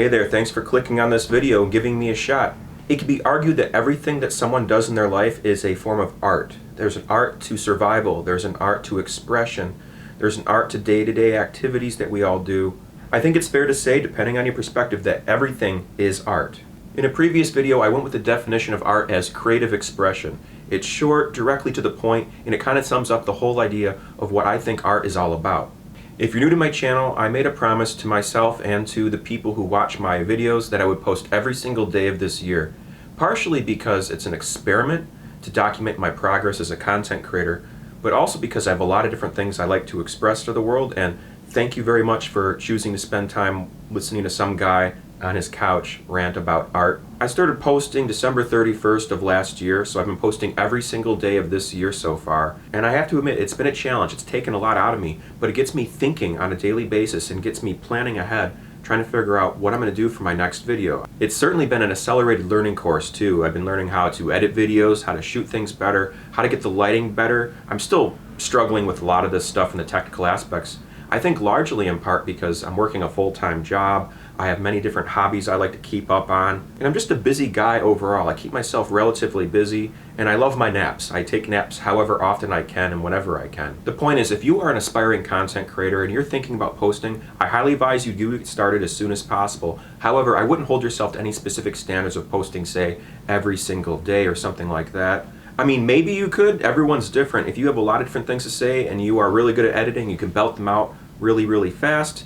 Hey there, thanks for clicking on this video and giving me a shot. It can be argued that everything that someone does in their life is a form of art. There's an art to survival, there's an art to expression, there's an art to day-to-day activities that we all do. I think it's fair to say, depending on your perspective, that everything is art. In a previous video, I went with the definition of art as creative expression. It's short, directly to the point, and it kind of sums up the whole idea of what I think art is all about. If you're new to my channel, I made a promise to myself and to the people who watch my videos that I would post every single day of this year. Partially because it's an experiment to document my progress as a content creator, but also because I have a lot of different things I like to express to the world, and thank you very much for choosing to spend time listening to some guy on his couch rant about art. I started posting December 31st of last year, so I've been posting every single day of this year so far. And I have to admit, it's been a challenge. It's taken a lot out of me, but it gets me thinking on a daily basis and gets me planning ahead, trying to figure out what I'm going to do for my next video. It's certainly been an accelerated learning course too. I've been learning how to edit videos, how to shoot things better, how to get the lighting better. I'm still struggling with a lot of this stuff in the technical aspects. I think largely in part because I'm working a full-time job. I have many different hobbies I like to keep up on, and I'm just a busy guy overall. I keep myself relatively busy, and I love my naps. I take naps however often I can and whenever I can. The point is, if you are an aspiring content creator and you're thinking about posting, I highly advise you do get started as soon as possible. However, I wouldn't hold yourself to any specific standards of posting, say, every single day or something like that. I mean, maybe you could. Everyone's different. If you have a lot of different things to say and you are really good at editing, you can belt them out really fast.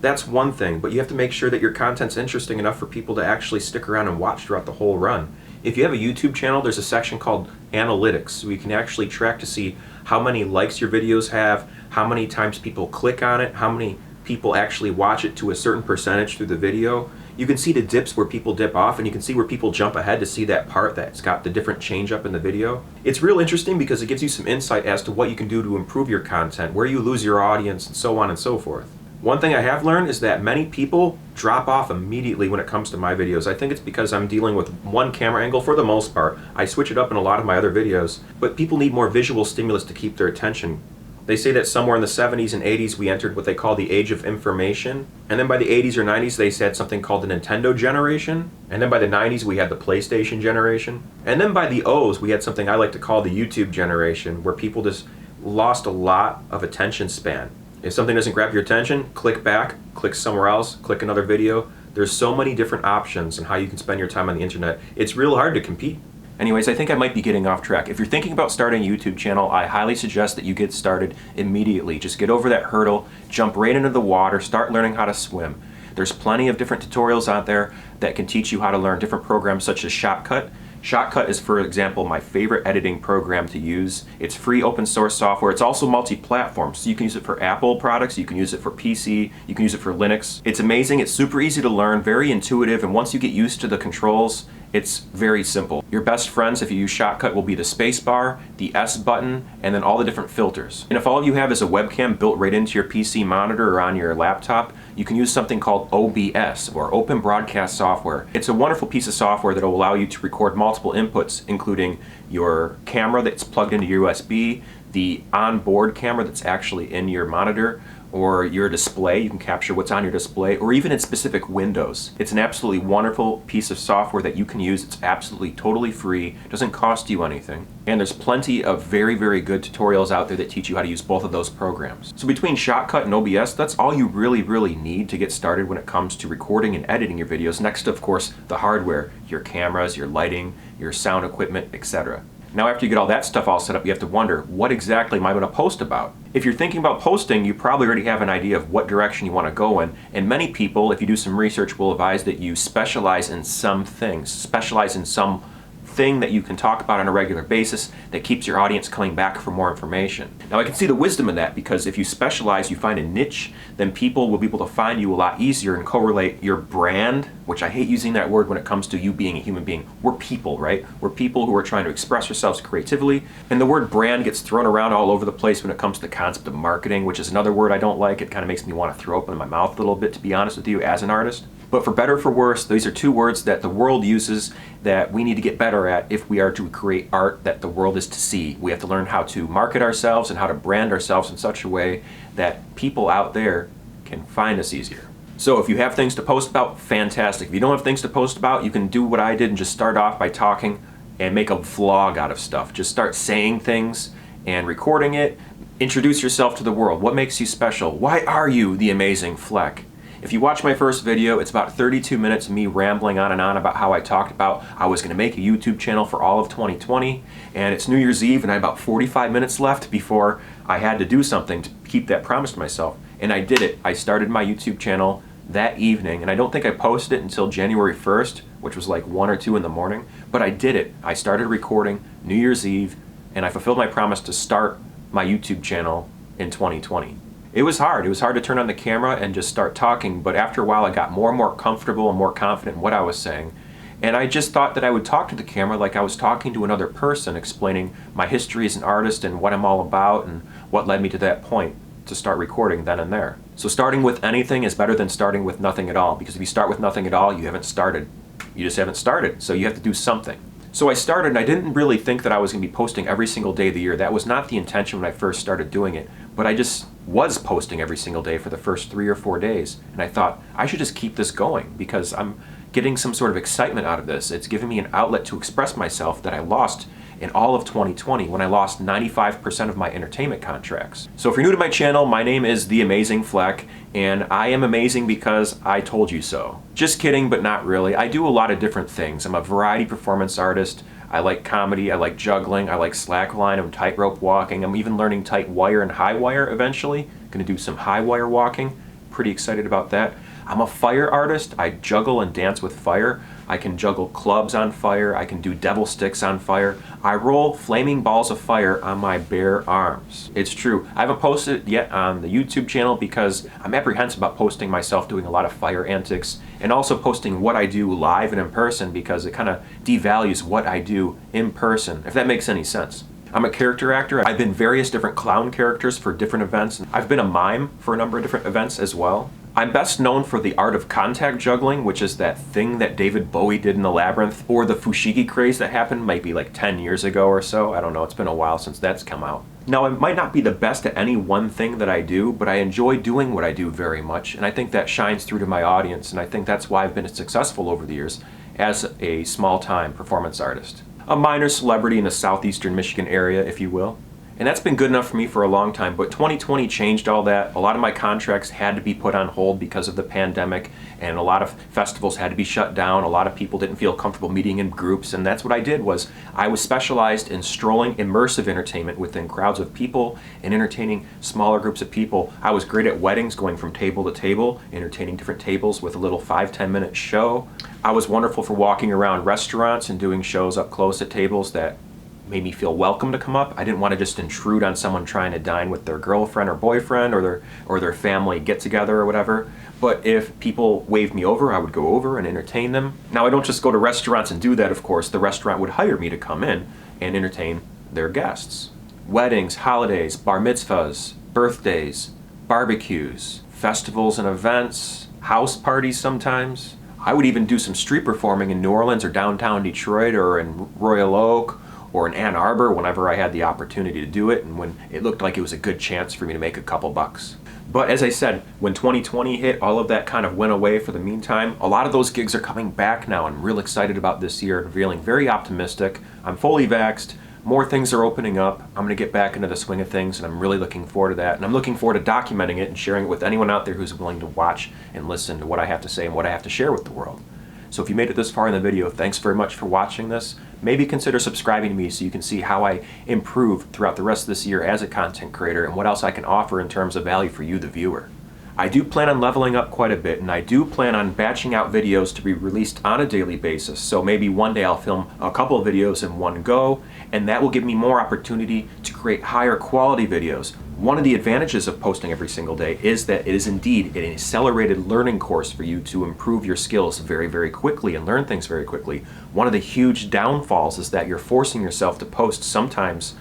That's one thing, but you have to make sure that your content's interesting enough for people to actually stick around and watch throughout the whole run. If you have a YouTube channel, there's a section called Analytics, so you can actually track to see how many likes your videos have, how many times people click on it, how many people actually watch it to a certain percentage through the video. You can see the dips where people dip off, and you can see where people jump ahead to see that part that's got the different change up in the video. It's real interesting because it gives you some insight as to what you can do to improve your content, where you lose your audience, and so on and so forth. One thing I have learned is that many people drop off immediately when it comes to my videos. I think it's because I'm dealing with one camera angle for the most part. I switch it up in a lot of my other videos, but people need more visual stimulus to keep their attention. They say that somewhere in the 70s and 80s we entered what they call the age of information, and then by the 80s or 90s they said something called the Nintendo generation, and then by the 90s we had the PlayStation generation, and then by the O's we had something I like to call the YouTube generation, where people just lost a lot of attention span. If something doesn't grab your attention, click back, click somewhere else, click another video. There's so many different options in how you can spend your time on the internet. It's real hard to compete. Anyways, I think I might be getting off track. If you're thinking about starting a YouTube channel, I highly suggest that you get started immediately. Just get over that hurdle, jump right into the water, start learning how to swim. There's plenty of different tutorials out there that can teach you how to learn different programs such as Shotcut. Shotcut is, for example, my favorite editing program to use. It's free open source software. It's also multi-platform, so you can use it for Apple products, you can use it for PC, you can use it for Linux. It's amazing, it's super easy to learn, very intuitive, and once you get used to the controls, it's very simple. Your best friends, if you use Shotcut, will be the space bar, the S button, and then all the different filters. And if all you have is a webcam built right into your PC monitor or on your laptop, you can use something called OBS, or Open Broadcast Software. It's a wonderful piece of software that will allow you to record multiple inputs, including your camera that's plugged into your USB, the onboard camera that's actually in your monitor, or your display. You can capture what's on your display, or even in specific windows. It's an absolutely wonderful piece of software that you can use. It's absolutely totally free, doesn't cost you anything, and there's plenty of very good tutorials out there that teach you how to use both of those programs. So between Shotcut and OBS, that's all you really need to get started when it comes to recording and editing your videos. Next, of course, the hardware, your cameras, your lighting, your sound equipment, etc. Now after you get all that stuff all set up, you have to wonder, what exactly am I going to post about? If you're thinking about posting, you probably already have an idea of what direction you want to go in, and many people, if you do some research, will advise that you specialize in some things, specialize in some thing that you can talk about on a regular basis that keeps your audience coming back for more information. Now I can see the wisdom in that, because if you specialize, you find a niche, then people will be able to find you a lot easier and correlate your brand, which I hate using that word when it comes to you being a human being. We're people, right? We're people who are trying to express ourselves creatively, and the word brand gets thrown around all over the place when it comes to the concept of marketing, which is another word I don't like. It kind of makes me want to throw open my mouth a little bit, to be honest with you, as an artist. But for better or for worse, these are two words that the world uses that we need to get better at if we are to create art that the world is to see. We have to learn how to market ourselves and how to brand ourselves in such a way that people out there can find us easier. So if you have things to post about, fantastic. If you don't have things to post about, you can do what I did and just start off by talking and make a vlog out of stuff. Just start saying things and recording it. Introduce yourself to the world. What makes you special? Why are you the amazing Flec? If you watch my first video, it's about 32 minutes of me rambling on and on about how I talked about I was going to make a YouTube channel for all of 2020, and it's New Year's Eve and I had about 45 minutes left before I had to do something to keep that promise to myself. And I did it. I started my YouTube channel that evening, and I don't think I posted it until January 1st, which was like 1 or 2 in the morning, but I did it. I started recording New Year's Eve, and I fulfilled my promise to start my YouTube channel in 2020. It was hard. It was hard to turn on the camera and just start talking, but after a while I got more and more comfortable and more confident in what I was saying. And I just thought that I would talk to the camera like I was talking to another person, explaining my history as an artist and what I'm all about and what led me to that point to start recording then and there. So starting with anything is better than starting with nothing at all, because if you start with nothing at all, you haven't started. You just haven't started, so you have to do something. So I started, and I didn't really think that I was going to be posting every single day of the year. That was not the intention when I first started doing it, but I just was posting every single day for the first 3 or 4 days, and I thought I should just keep this going because I'm getting some sort of excitement out of this. It's giving me an outlet to express myself that I lost in all of 2020 when I lost 95% of my entertainment contracts. So if you're new to my channel, my name is TheAmazingFlec, and I am amazing because I told you so. Just kidding, but not really. I do a lot of different things. I'm a variety performance artist. I like comedy, I like juggling, I like slackline, I'm tightrope walking. I'm even learning tight wire and high wire eventually. Gonna do some high wire walking. Pretty excited about that. I'm a fire artist. I juggle and dance with fire. I can juggle clubs on fire. I can do devil sticks on fire. I roll flaming balls of fire on my bare arms. It's true. I haven't posted it yet on the YouTube channel because I'm apprehensive about posting myself doing a lot of fire antics, and also posting what I do live and in person because it kind of devalues what I do in person, if that makes any sense. I'm a character actor. I've been various different clown characters for different events. I've been a mime for a number of different events as well. I'm best known for the art of contact juggling, which is that thing that David Bowie did in the Labyrinth, or the fushigi craze that happened maybe like 10 years ago or so. I don't know, it's been a while since that's come out. Now, I might not be the best at any one thing that I do, but I enjoy doing what I do very much, and I think that shines through to my audience, and I think that's why I've been successful over the years as a small-time performance artist. A minor celebrity in the southeastern Michigan area, if you will. And that's been good enough for me for a long time, but 2020 changed all that. A lot of my contracts had to be put on hold because of the pandemic, and a lot of festivals had to be shut down. A lot of people didn't feel comfortable meeting in groups, and that's what I did. Was I was specialized in strolling immersive entertainment within crowds of people and entertaining smaller groups of people. I was great at weddings, going from table to table, entertaining different tables with a little 5-10 minute show. I was wonderful for walking around restaurants and doing shows up close at tables that made me feel welcome to come up. I didn't want to just intrude on someone trying to dine with their girlfriend or boyfriend or their family get together or whatever. But if people waved me over, I would go over and entertain them. Now, I don't just go to restaurants and do that, of course. The restaurant would hire me to come in and entertain their guests. Weddings, holidays, bar mitzvahs, birthdays, barbecues, festivals and events, house parties sometimes. I would even do some street performing in New Orleans or downtown Detroit or in Royal Oak or in Ann Arbor whenever I had the opportunity to do it and when it looked like it was a good chance for me to make a couple bucks. But as I said, when 2020 hit, all of that kind of went away for the meantime. A lot of those gigs are coming back now. I'm real excited about this year and feeling very optimistic. I'm fully vaxxed. More things are opening up. I'm going to get back into the swing of things, and I'm really looking forward to that. And I'm looking forward to documenting it and sharing it with anyone out there who's willing to watch and listen to what I have to say and what I have to share with the world. So if you made it this far in the video, thanks very much for watching this. Maybe consider subscribing to me so you can see how I improve throughout the rest of this year as a content creator and what else I can offer in terms of value for you, the viewer. I do plan on leveling up quite a bit, and I do plan on batching out videos to be released on a daily basis. So maybe one day I'll film a couple of videos in one go, and that will give me more opportunity to create higher quality videos. One of the advantages of posting every single day is that it is indeed an accelerated learning course for you to improve your skills very, very quickly and learn things very quickly. One of the huge downfalls is that you're forcing yourself to post sometimes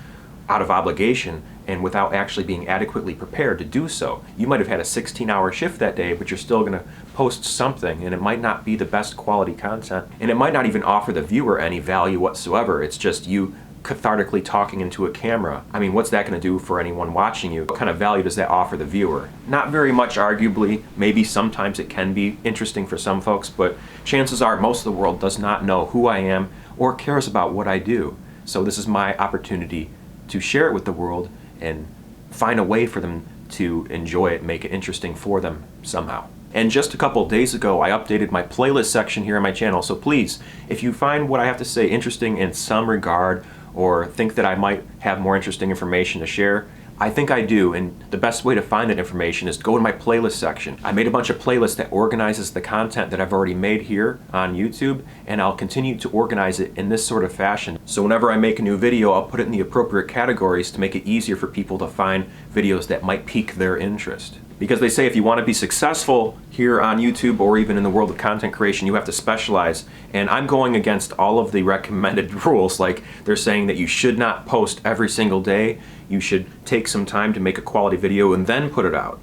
out of obligation and without actually being adequately prepared to do so. You might have had a 16-hour shift that day, but you're still going to post something, and it might not be the best quality content, and it might not even offer the viewer any value whatsoever. It's just you cathartically talking into a camera. I mean, what's that going to do for anyone watching you? What kind of value does that offer the viewer? Not very much, arguably. Maybe sometimes it can be interesting for some folks, but chances are most of the world does not know who I am or cares about what I do. So this is my opportunity to share it with the world and find a way for them to enjoy it, make it interesting for them somehow. And just a couple days ago, I updated my playlist section here on my channel. So please, if you find what I have to say interesting in some regard, or think that I might have more interesting information to share, I think I do, and the best way to find that information is to go to my playlist section. I made a bunch of playlists that organizes the content that I've already made here on YouTube, and I'll continue to organize it in this sort of fashion. So whenever I make a new video, I'll put it in the appropriate categories to make it easier for people to find videos that might pique their interest. Because they say if you want to be successful here on YouTube or even in the world of content creation, you have to specialize. And I'm going against all of the recommended rules. Like, they're saying that you should not post every single day. You should take some time to make a quality video and then put it out.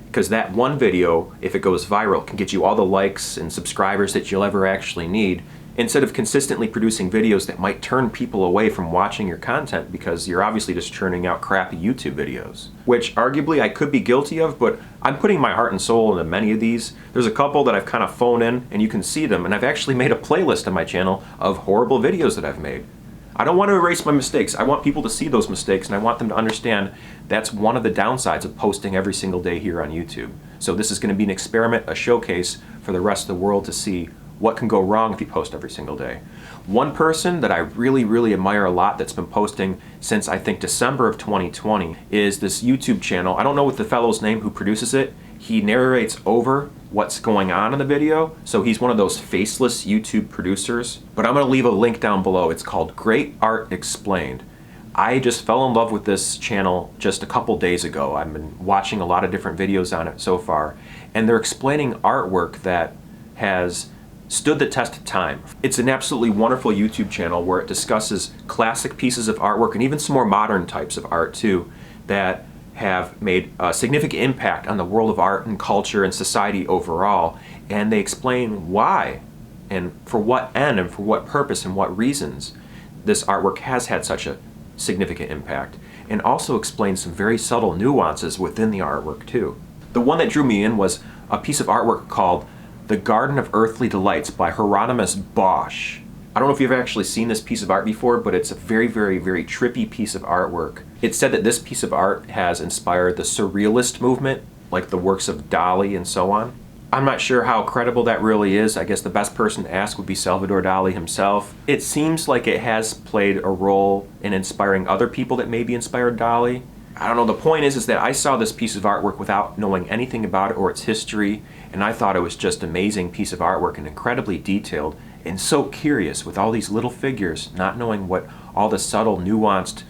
Because that one video, if it goes viral, can get you all the likes and subscribers that you'll ever actually need, instead of consistently producing videos that might turn people away from watching your content because you're obviously just churning out crappy YouTube videos. Which arguably I could be guilty of, but I'm putting my heart and soul into many of these. There's a couple that I've kind of phoned in and you can see them, and I've actually made a playlist on my channel of horrible videos that I've made. I don't want to erase my mistakes. I want people to see those mistakes, and I want them to understand that's one of the downsides of posting every single day here on YouTube. So this is going to be an experiment, a showcase for the rest of the world to see what can go wrong if you post every single day. One person that I really admire a lot that's been posting since I think December of 2020 is this YouTube channel. I don't know what the fellow's name who produces it. He narrates over what's going on in the video, so he's one of those faceless YouTube producers. But I'm going to leave a link down below. It's called Great Art Explained. I just fell in love with this channel just a couple days ago. I've been watching a lot of different videos on it so far, and they're explaining artwork that has stood the test of time. It's an absolutely wonderful YouTube channel where it discusses classic pieces of artwork and even some more modern types of art too that have made a significant impact on the world of art and culture and society overall, and they explain why and for what end and for what purpose and what reasons this artwork has had such a significant impact, and also explain some very subtle nuances within the artwork too. The one that drew me in was a piece of artwork called The Garden of Earthly Delights by Hieronymus Bosch. I don't know if you've actually seen this piece of art before, but it's a very trippy piece of artwork. It's said that this piece of art has inspired the surrealist movement, like the works of Dali and so on. I'm not sure how credible that really is. I guess the best person to ask would be Salvador Dali himself. It seems like it has played a role in inspiring other people that maybe inspired Dali. I don't know, the point is that I saw this piece of artwork without knowing anything about it or its history, and I thought it was just an amazing piece of artwork and incredibly detailed and so curious with all these little figures, not knowing what all the subtle, nuanced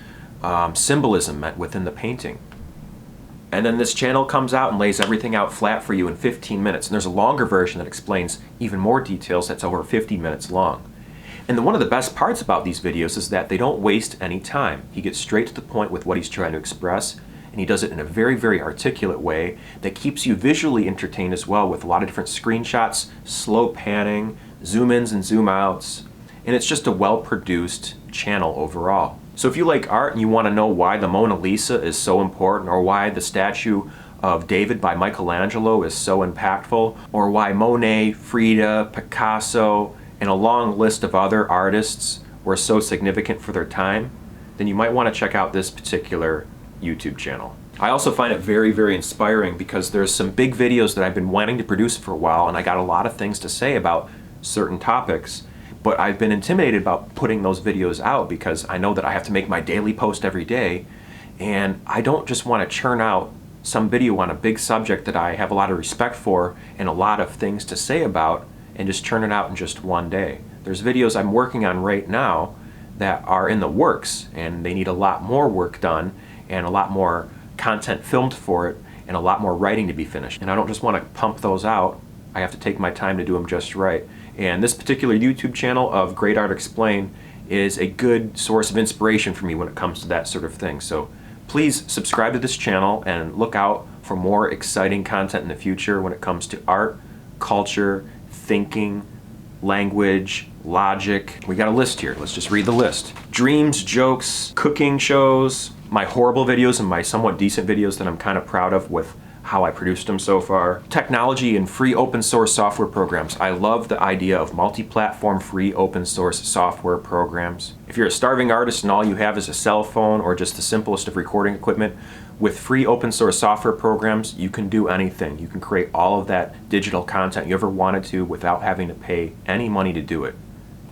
symbolism meant within the painting. And then this channel comes out and lays everything out flat for you in 15 minutes, and there's a longer version that explains even more details that's over 50 minutes long. And one of the best parts about these videos is that they don't waste any time. He gets straight to the point with what he's trying to express, and he does it in a very articulate way that keeps you visually entertained as well, with a lot of different screenshots, slow panning, zoom-ins and zoom-outs, and it's just a well-produced channel overall. So if you like art and you want to know why the Mona Lisa is so important, or why the statue of David by Michelangelo is so impactful, or why Monet, Frida, Picasso, and a long list of other artists were so significant for their time, then you might want to check out this particular YouTube channel. I also find it very inspiring because there's some big videos that I've been wanting to produce for a while, and I got a lot of things to say about certain topics, but I've been intimidated about putting those videos out because I know that I have to make my daily post every day, and I don't just want to churn out some video on a big subject that I have a lot of respect for and a lot of things to say about and just churn it out in just one day. There's videos I'm working on right now that are in the works, and they need a lot more work done and a lot more content filmed for it and a lot more writing to be finished. And I don't just want to pump those out. I have to take my time to do them just right. And this particular YouTube channel of Great Art Explained is a good source of inspiration for me when it comes to that sort of thing. So please subscribe to this channel and look out for more exciting content in the future when it comes to art, culture, thinking, language, logic. We got a list here. Let's just read the list. Dreams, jokes, cooking shows, my horrible videos and my somewhat decent videos that I'm kind of proud of with how I produced them so far. Technology and free open source software programs. I love the idea of multi-platform free open source software programs. If you're a starving artist and all you have is a cell phone or just the simplest of recording equipment, with free open source software programs, you can do anything. You can create all of that digital content you ever wanted to without having to pay any money to do it.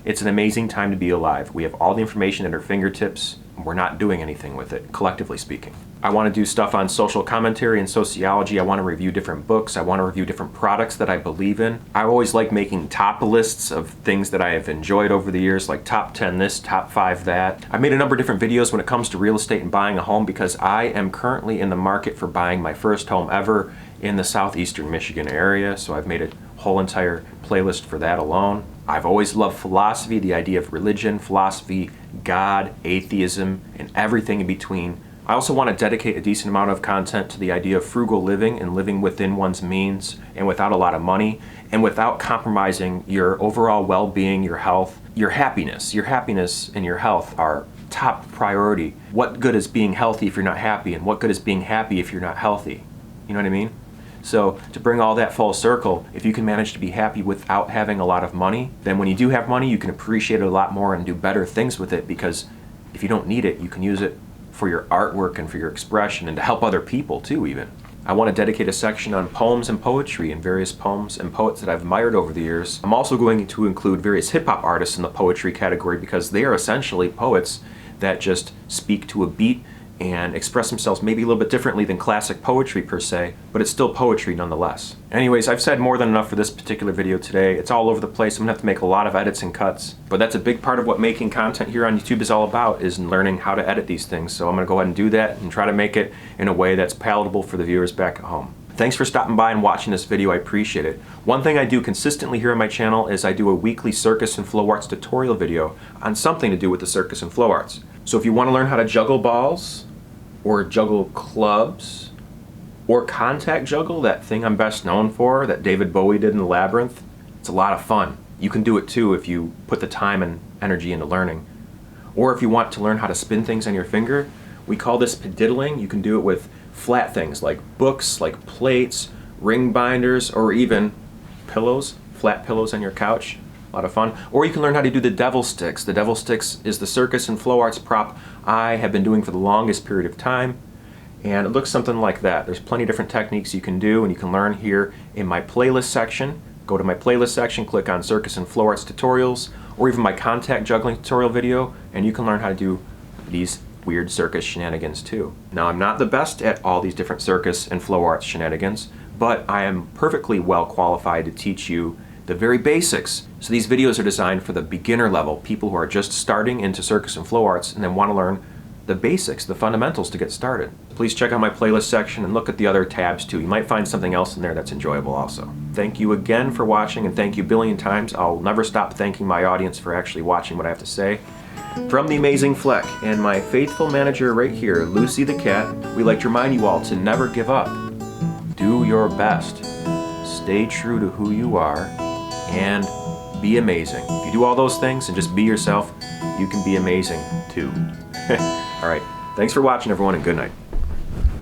It's an amazing time to be alive. We have all the information at our fingertips, and we're not doing anything with it, collectively speaking. I want to do stuff on social commentary and sociology. I want to review different books. I want to review different products that I believe in. I always like making top lists of things that I have enjoyed over the years, like top 10 this, top 5 that. I've made a number of different videos when it comes to real estate and buying a home because I am currently in the market for buying my first home ever in the southeastern Michigan area, so I've made a whole entire playlist for that alone. I've always loved philosophy, the idea of religion, philosophy, God, atheism, and everything in between. I also want to dedicate a decent amount of content to the idea of frugal living and living within one's means and without a lot of money and without compromising your overall well-being, your health, your happiness. Your happiness and your health are top priority. What good is being healthy if you're not happy, and what good is being happy if you're not healthy? You know what I mean? So to bring all that full circle, if you can manage to be happy without having a lot of money, then when you do have money, you can appreciate it a lot more and do better things with it, because if you don't need it, you can use it for your artwork and for your expression and to help other people too even. I want to dedicate a section on poems and poetry and various poems and poets that I've admired over the years. I'm also going to include various hip-hop artists in the poetry category because they are essentially poets that just speak to a beat and express themselves maybe a little bit differently than classic poetry per se, but it's still poetry nonetheless. Anyways, I've said more than enough for this particular video today. It's all over the place. I'm gonna have to make a lot of edits and cuts, but that's a big part of what making content here on YouTube is all about, is learning how to edit these things. So I'm gonna go ahead and do that and try to make it in a way that's palatable for the viewers back at home. Thanks for stopping by and watching this video. I appreciate it. One thing I do consistently here on my channel is I do a weekly circus and flow arts tutorial video on something to do with the circus and flow arts. So if you want to learn how to juggle balls, or juggle clubs, or contact juggle, that thing I'm best known for, that David Bowie did in the Labyrinth, it's a lot of fun. You can do it too if you put the time and energy into learning. Or if you want to learn how to spin things on your finger, we call this pediddling. You can do it with flat things like books, like plates, ring binders, or even pillows, flat pillows on your couch. A lot of fun. Or you can learn how to do the devil sticks. The devil sticks is the circus and flow arts prop I have been doing for the longest period of time, and it looks something like that. There's plenty of different techniques you can do, and you can learn here in my playlist section. Go to my playlist section, click on circus and flow arts tutorials, or even my contact juggling tutorial video, and you can learn how to do these weird circus shenanigans too. Now, I'm not the best at all these different circus and flow arts shenanigans, but I am perfectly well qualified to teach you the very basics. So these videos are designed for the beginner level, people who are just starting into circus and flow arts and then want to learn the basics, the fundamentals to get started. Please check out my playlist section and look at the other tabs too. You might find something else in there that's enjoyable also. Thank you again for watching, and thank you a billion times. I'll never stop thanking my audience for actually watching what I have to say. From The Amazing Flec and my faithful manager right here, Lucy the cat, we'd like to remind you all to never give up. Do your best. Stay true to who you are, and be amazing. If you do all those things and just be yourself, you can be amazing too. All right, thanks for watching everyone, and good night.